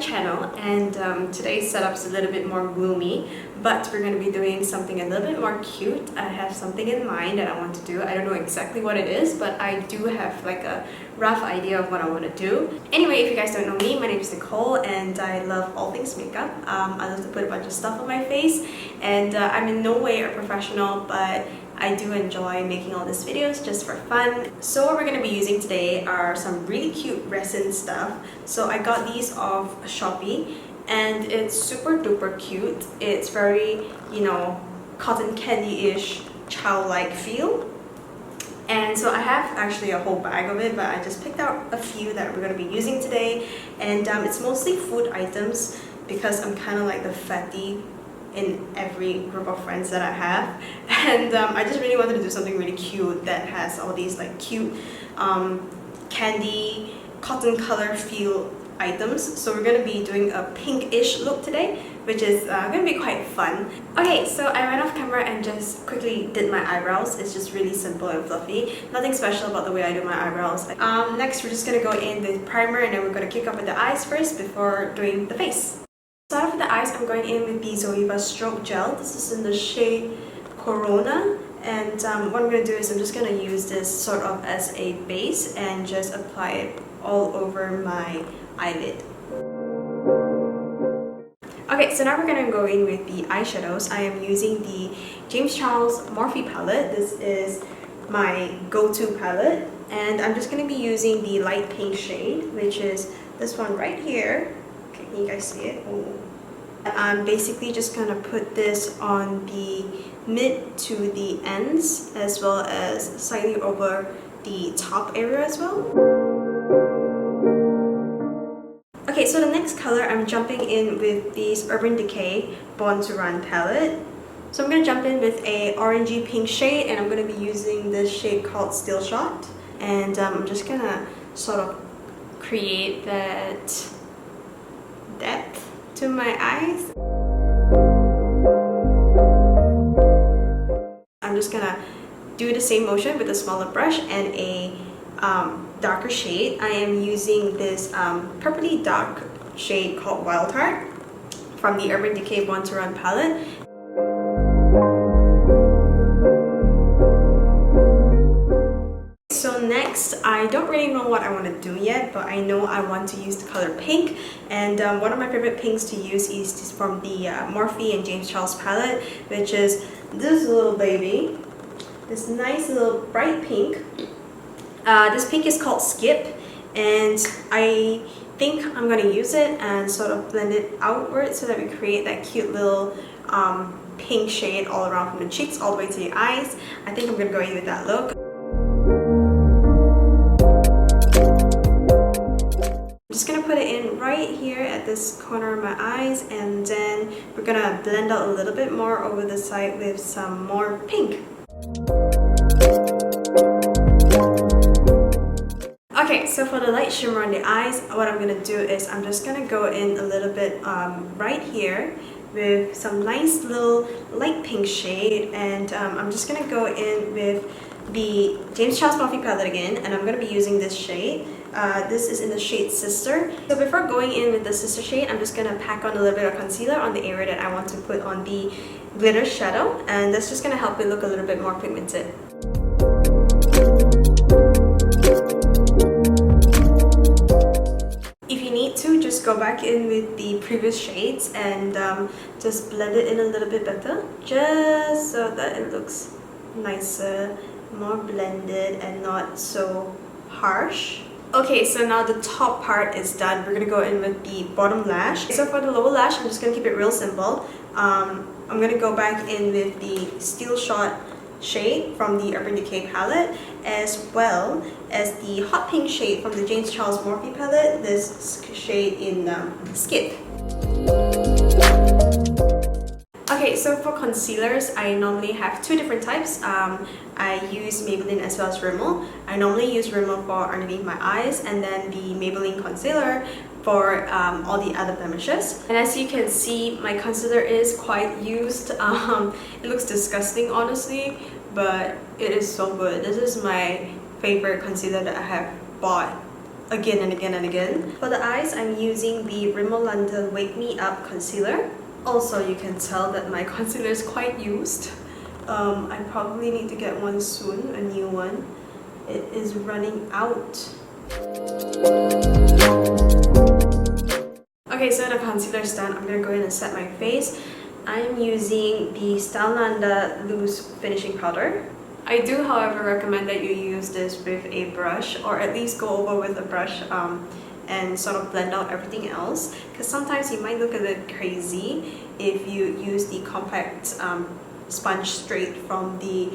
channel, and today's setup's a little bit more gloomy, but we're going to be doing something a little bit more cute. I have something in mind that I want to do. I don't know exactly what it is, but I do have like a rough idea of what I want to do. Anyway, if you guys don't know me, my name is Nicole and I love all things makeup. I love to put a bunch of stuff on my face, and I'm in no way a professional, but I do enjoy making all these videos just for fun. So what we're going to be using today are some really cute resin stuff. So I got these off Shopee and it's super duper cute. It's very, you know, cotton candy-ish, childlike feel. And so I have actually a whole bag of it, but I just picked out a few that we're going to be using today. And it's mostly food items because I'm kind of like the fatty in every group of friends that I have, and I just really wanted to do something really cute that has all these like cute candy cotton color feel items. So we're going to be doing a pinkish look today, which is going to be quite fun. Okay, so I went off camera and just quickly did my eyebrows. It's just really simple and fluffy, nothing special about the way I do my eyebrows. Next we're just going to go in with primer, and then we're going to kick off with the eyes first before doing the face. To start off with the eyes, I'm going in with the Zoeva Stroke Gel. This is in the shade Corona, and what I'm going to do is I'm just going to use this sort of as a base and just apply it all over my eyelid. Okay, so now we're going to go in with the eyeshadows. I am using the James Charles Morphe palette. This is my go-to palette, and I'm just going to be using the light pink shade, which is this one right here. Can you guys see it? Oh. I'm basically just gonna put this on the mid to the ends, as well as slightly over the top area as well. Okay, so the next color, I'm jumping in with this Urban Decay Born to Run palette. So I'm gonna jump in with a orangey pink shade, and I'm gonna be using this shade called Still Shot. And I'm just gonna sort of create that depth to my eyes. I'm just gonna do the same motion with a smaller brush and a darker shade. I am using this purpley dark shade called Wild Heart from the Urban Decay Born to Run palette. So next, I don't really know what I want to do yet, but I know I want to use the color pink, and one of my favorite pinks to use is from the Morphe and James Charles palette, which is this little baby, this nice little bright pink. This pink is called Skip, and I think I'm going to use it and sort of blend it outward so that we create that cute little pink shade all around from the cheeks all the way to the eyes. I think I'm going to go in with that look. Just gonna put it in right here at this corner of my eyes, and then we're gonna blend out a little bit more over the side with some more pink. Okay, so for the light shimmer on the eyes, what I'm gonna do is I'm just gonna go in a little bit right here with some nice little light pink shade, and I'm just gonna go in with the James Charles Morphe palette again, and I'm gonna be using this shade. This is in the shade Sister. So before going in with the Sister shade, I'm just going to pack on a little bit of concealer on the area that I want to put on the glitter shadow, and that's just going to help it look a little bit more pigmented. If you need to, just go back in with the previous shades and just blend it in a little bit better, just so that it looks nicer, more blended and not so harsh. Okay, so now the top part is done. We're gonna go in with the bottom lash. So for the lower lash, I'm just gonna keep it real simple. I'm gonna go back in with the Still Shot shade from the Urban Decay palette, as well as the hot pink shade from the James Charles Morphe palette, this shade in Skip. Okay, so for concealers, I normally have two different types. I use Maybelline as well as Rimmel. I normally use Rimmel for underneath my eyes, and then the Maybelline concealer for all the other blemishes. And as you can see, my concealer is quite used. It looks disgusting, honestly, but it is so good. This is my favorite concealer that I have bought again and again and again. For the eyes, I'm using the Rimmel London Wake Me Up Concealer. Also, you can tell that my concealer is quite used. I probably need to get one soon, a new one. It is running out. Okay, so the concealer is done. I'm gonna go in and set my face. I'm using the Stylenanda Loose Finishing Powder. I do, however, recommend that you use this with a brush, or at least go over with a brush and sort of blend out everything else, because sometimes you might look a little crazy if you use the compact sponge straight from the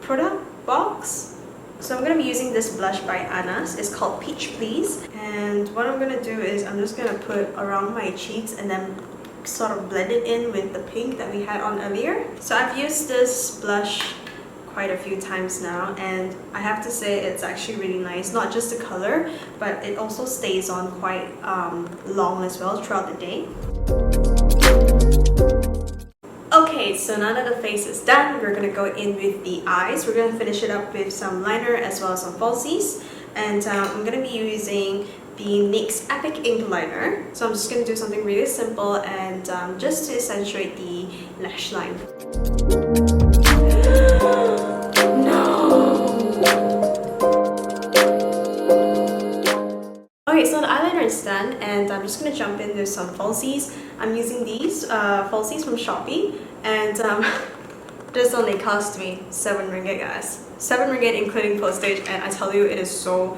product box. So I'm going to be using this blush by Anna's. It's called Peach Please, and what I'm going to do is I'm just going to put around my cheeks and then sort of blend it in with the pink that we had on earlier. So I've used this blush quite a few times now, and I have to say it's actually really nice. Not just the color, but it also stays on quite long as well throughout the day. Okay, so now that the face is done, we're gonna go in with the eyes. We're gonna finish it up with some liner as well as some falsies, and I'm gonna be using the NYX Epic Ink Liner. So I'm just gonna do something really simple and just to accentuate the lash line. Okay, so the eyeliner is done, and I'm just going to jump in with some falsies. I'm using these falsies from Shopee, and this only cost me 7 ringgit, guys. 7 ringgit including postage, and I tell you, it is so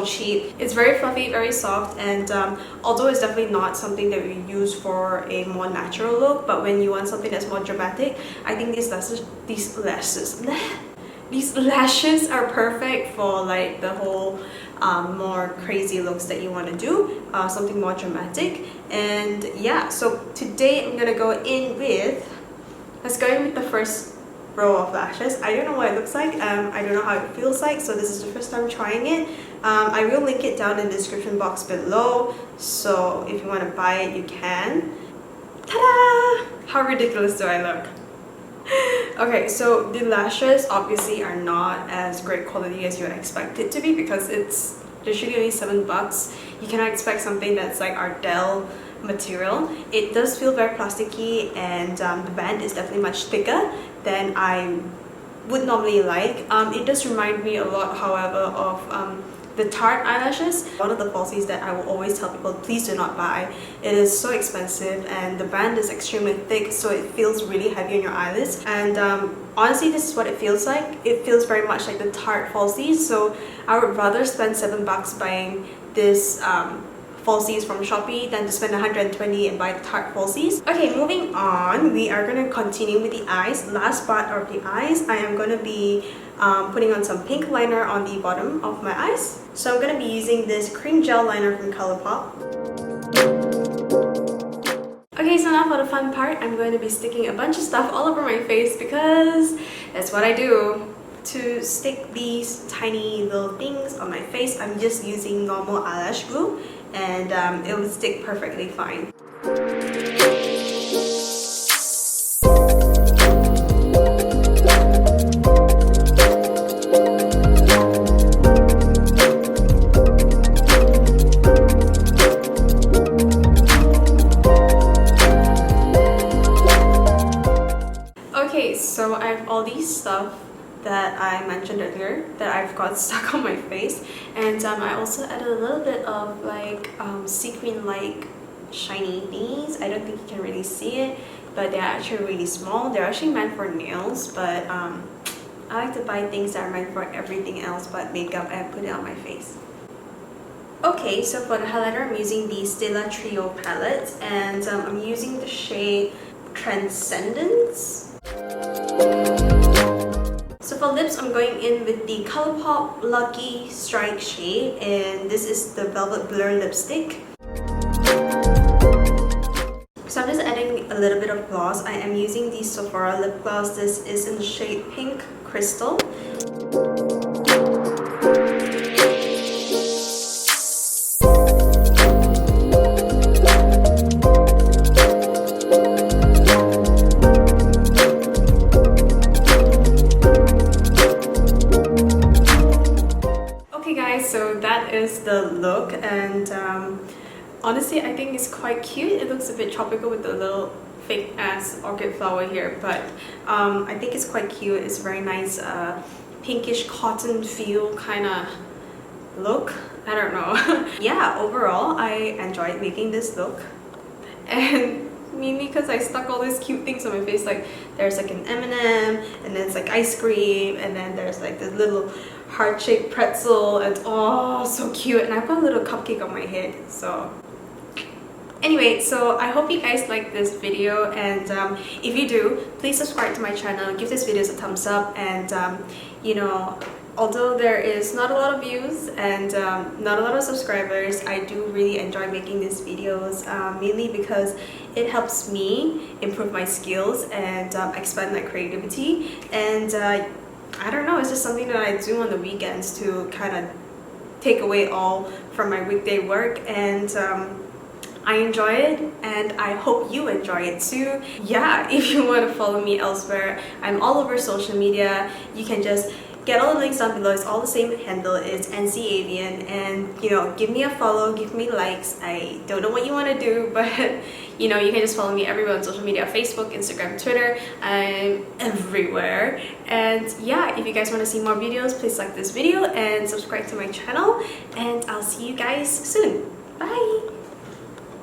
cheap. It's very fluffy, very soft, and although it's definitely not something that we use for a more natural look, but when you want something that's more dramatic, I think these lashes are perfect for like the whole more crazy looks that you want to do, something more dramatic. And yeah, so today I'm gonna go in with, let's go in with the first row of lashes. I don't know what it looks like, I don't know how it feels like, so this is the first time trying it. I will link it down in the description box below, so if you want to buy it, you can. Ta-da! How ridiculous do I look? Okay, so the lashes obviously are not as great quality as you would expect it to be, because it's literally only $7. You cannot expect something that's like Ardell material. It does feel very plasticky, and the band is definitely much thicker than I would normally like. It does remind me a lot, however, of the Tarte eyelashes. One of the falsies that I will always tell people, please do not buy. It is so expensive, and the band is extremely thick, so it feels really heavy on your eyelids. And honestly, this is what it feels like. It feels very much like the Tarte falsies, so I would rather spend $7 buying this falsies from Shopee than to spend 120 and buy the Tarte falsies. Okay, moving on, we are going to continue with the eyes. Last part of the eyes, I am going to be putting on some pink liner on the bottom of my eyes. So I'm going to be using this cream gel liner from Colourpop. Okay, so now for the fun part, I'm going to be sticking a bunch of stuff all over my face, because that's what I do. To stick these tiny little things on my face, I'm just using normal eyelash glue, and it will stick perfectly fine. Okay, so I have all these stuff that I mentioned earlier that I've got stuck on my face, and I also added a little bit of like sequin-like shiny thingies. I don't think you can really see it, but they're actually really small. They're actually meant for nails, but I like to buy things that are meant for everything else but makeup and put it on my face. Okay, so for the highlighter, I'm using the Stila Trio palette, and I'm using the shade Transcendence. So for lips, I'm going in with the Colourpop Lucky Strike shade, and this is the Velvet Blur lipstick. So I'm just adding a little bit of gloss. I am using the Sephora lip gloss. This is in the shade Pink Crystal. So that is is the look, and honestly I think it's quite cute. It looks a bit tropical with the little fake ass orchid flower here, but I think it's quite cute. It's very nice pinkish cotton feel kind of look. I don't know. Yeah, overall I enjoyed making this look, and mainly because I stuck all these cute things on my face. Like there's like an M&M, and then it's like ice cream, and then there's like this little heart-shaped pretzel, and oh, so cute. And I put a little cupcake on my head. So anyway, so I hope you guys like this video, and if you do, please subscribe to my channel, give this video a thumbs up, and you know, although there is not a lot of views and not a lot of subscribers, I do really enjoy making these videos, mainly because it helps me improve my skills and expand my creativity. And I don't know, it's just something that I do on the weekends to kind of take away all from my weekday work, and I enjoy it, and I hope you enjoy it too. Yeah, if you want to follow me elsewhere, I'm all over social media. You can just get all the links down below. It's all the same handle. It's NCAvian, and you know, give me a follow, give me likes. I don't know what you want to do, but you know, you can just follow me everywhere on social media: Facebook, Instagram, Twitter. I'm everywhere. And yeah, if you guys want to see more videos, please like this video and subscribe to my channel, and I'll see you guys soon. Bye.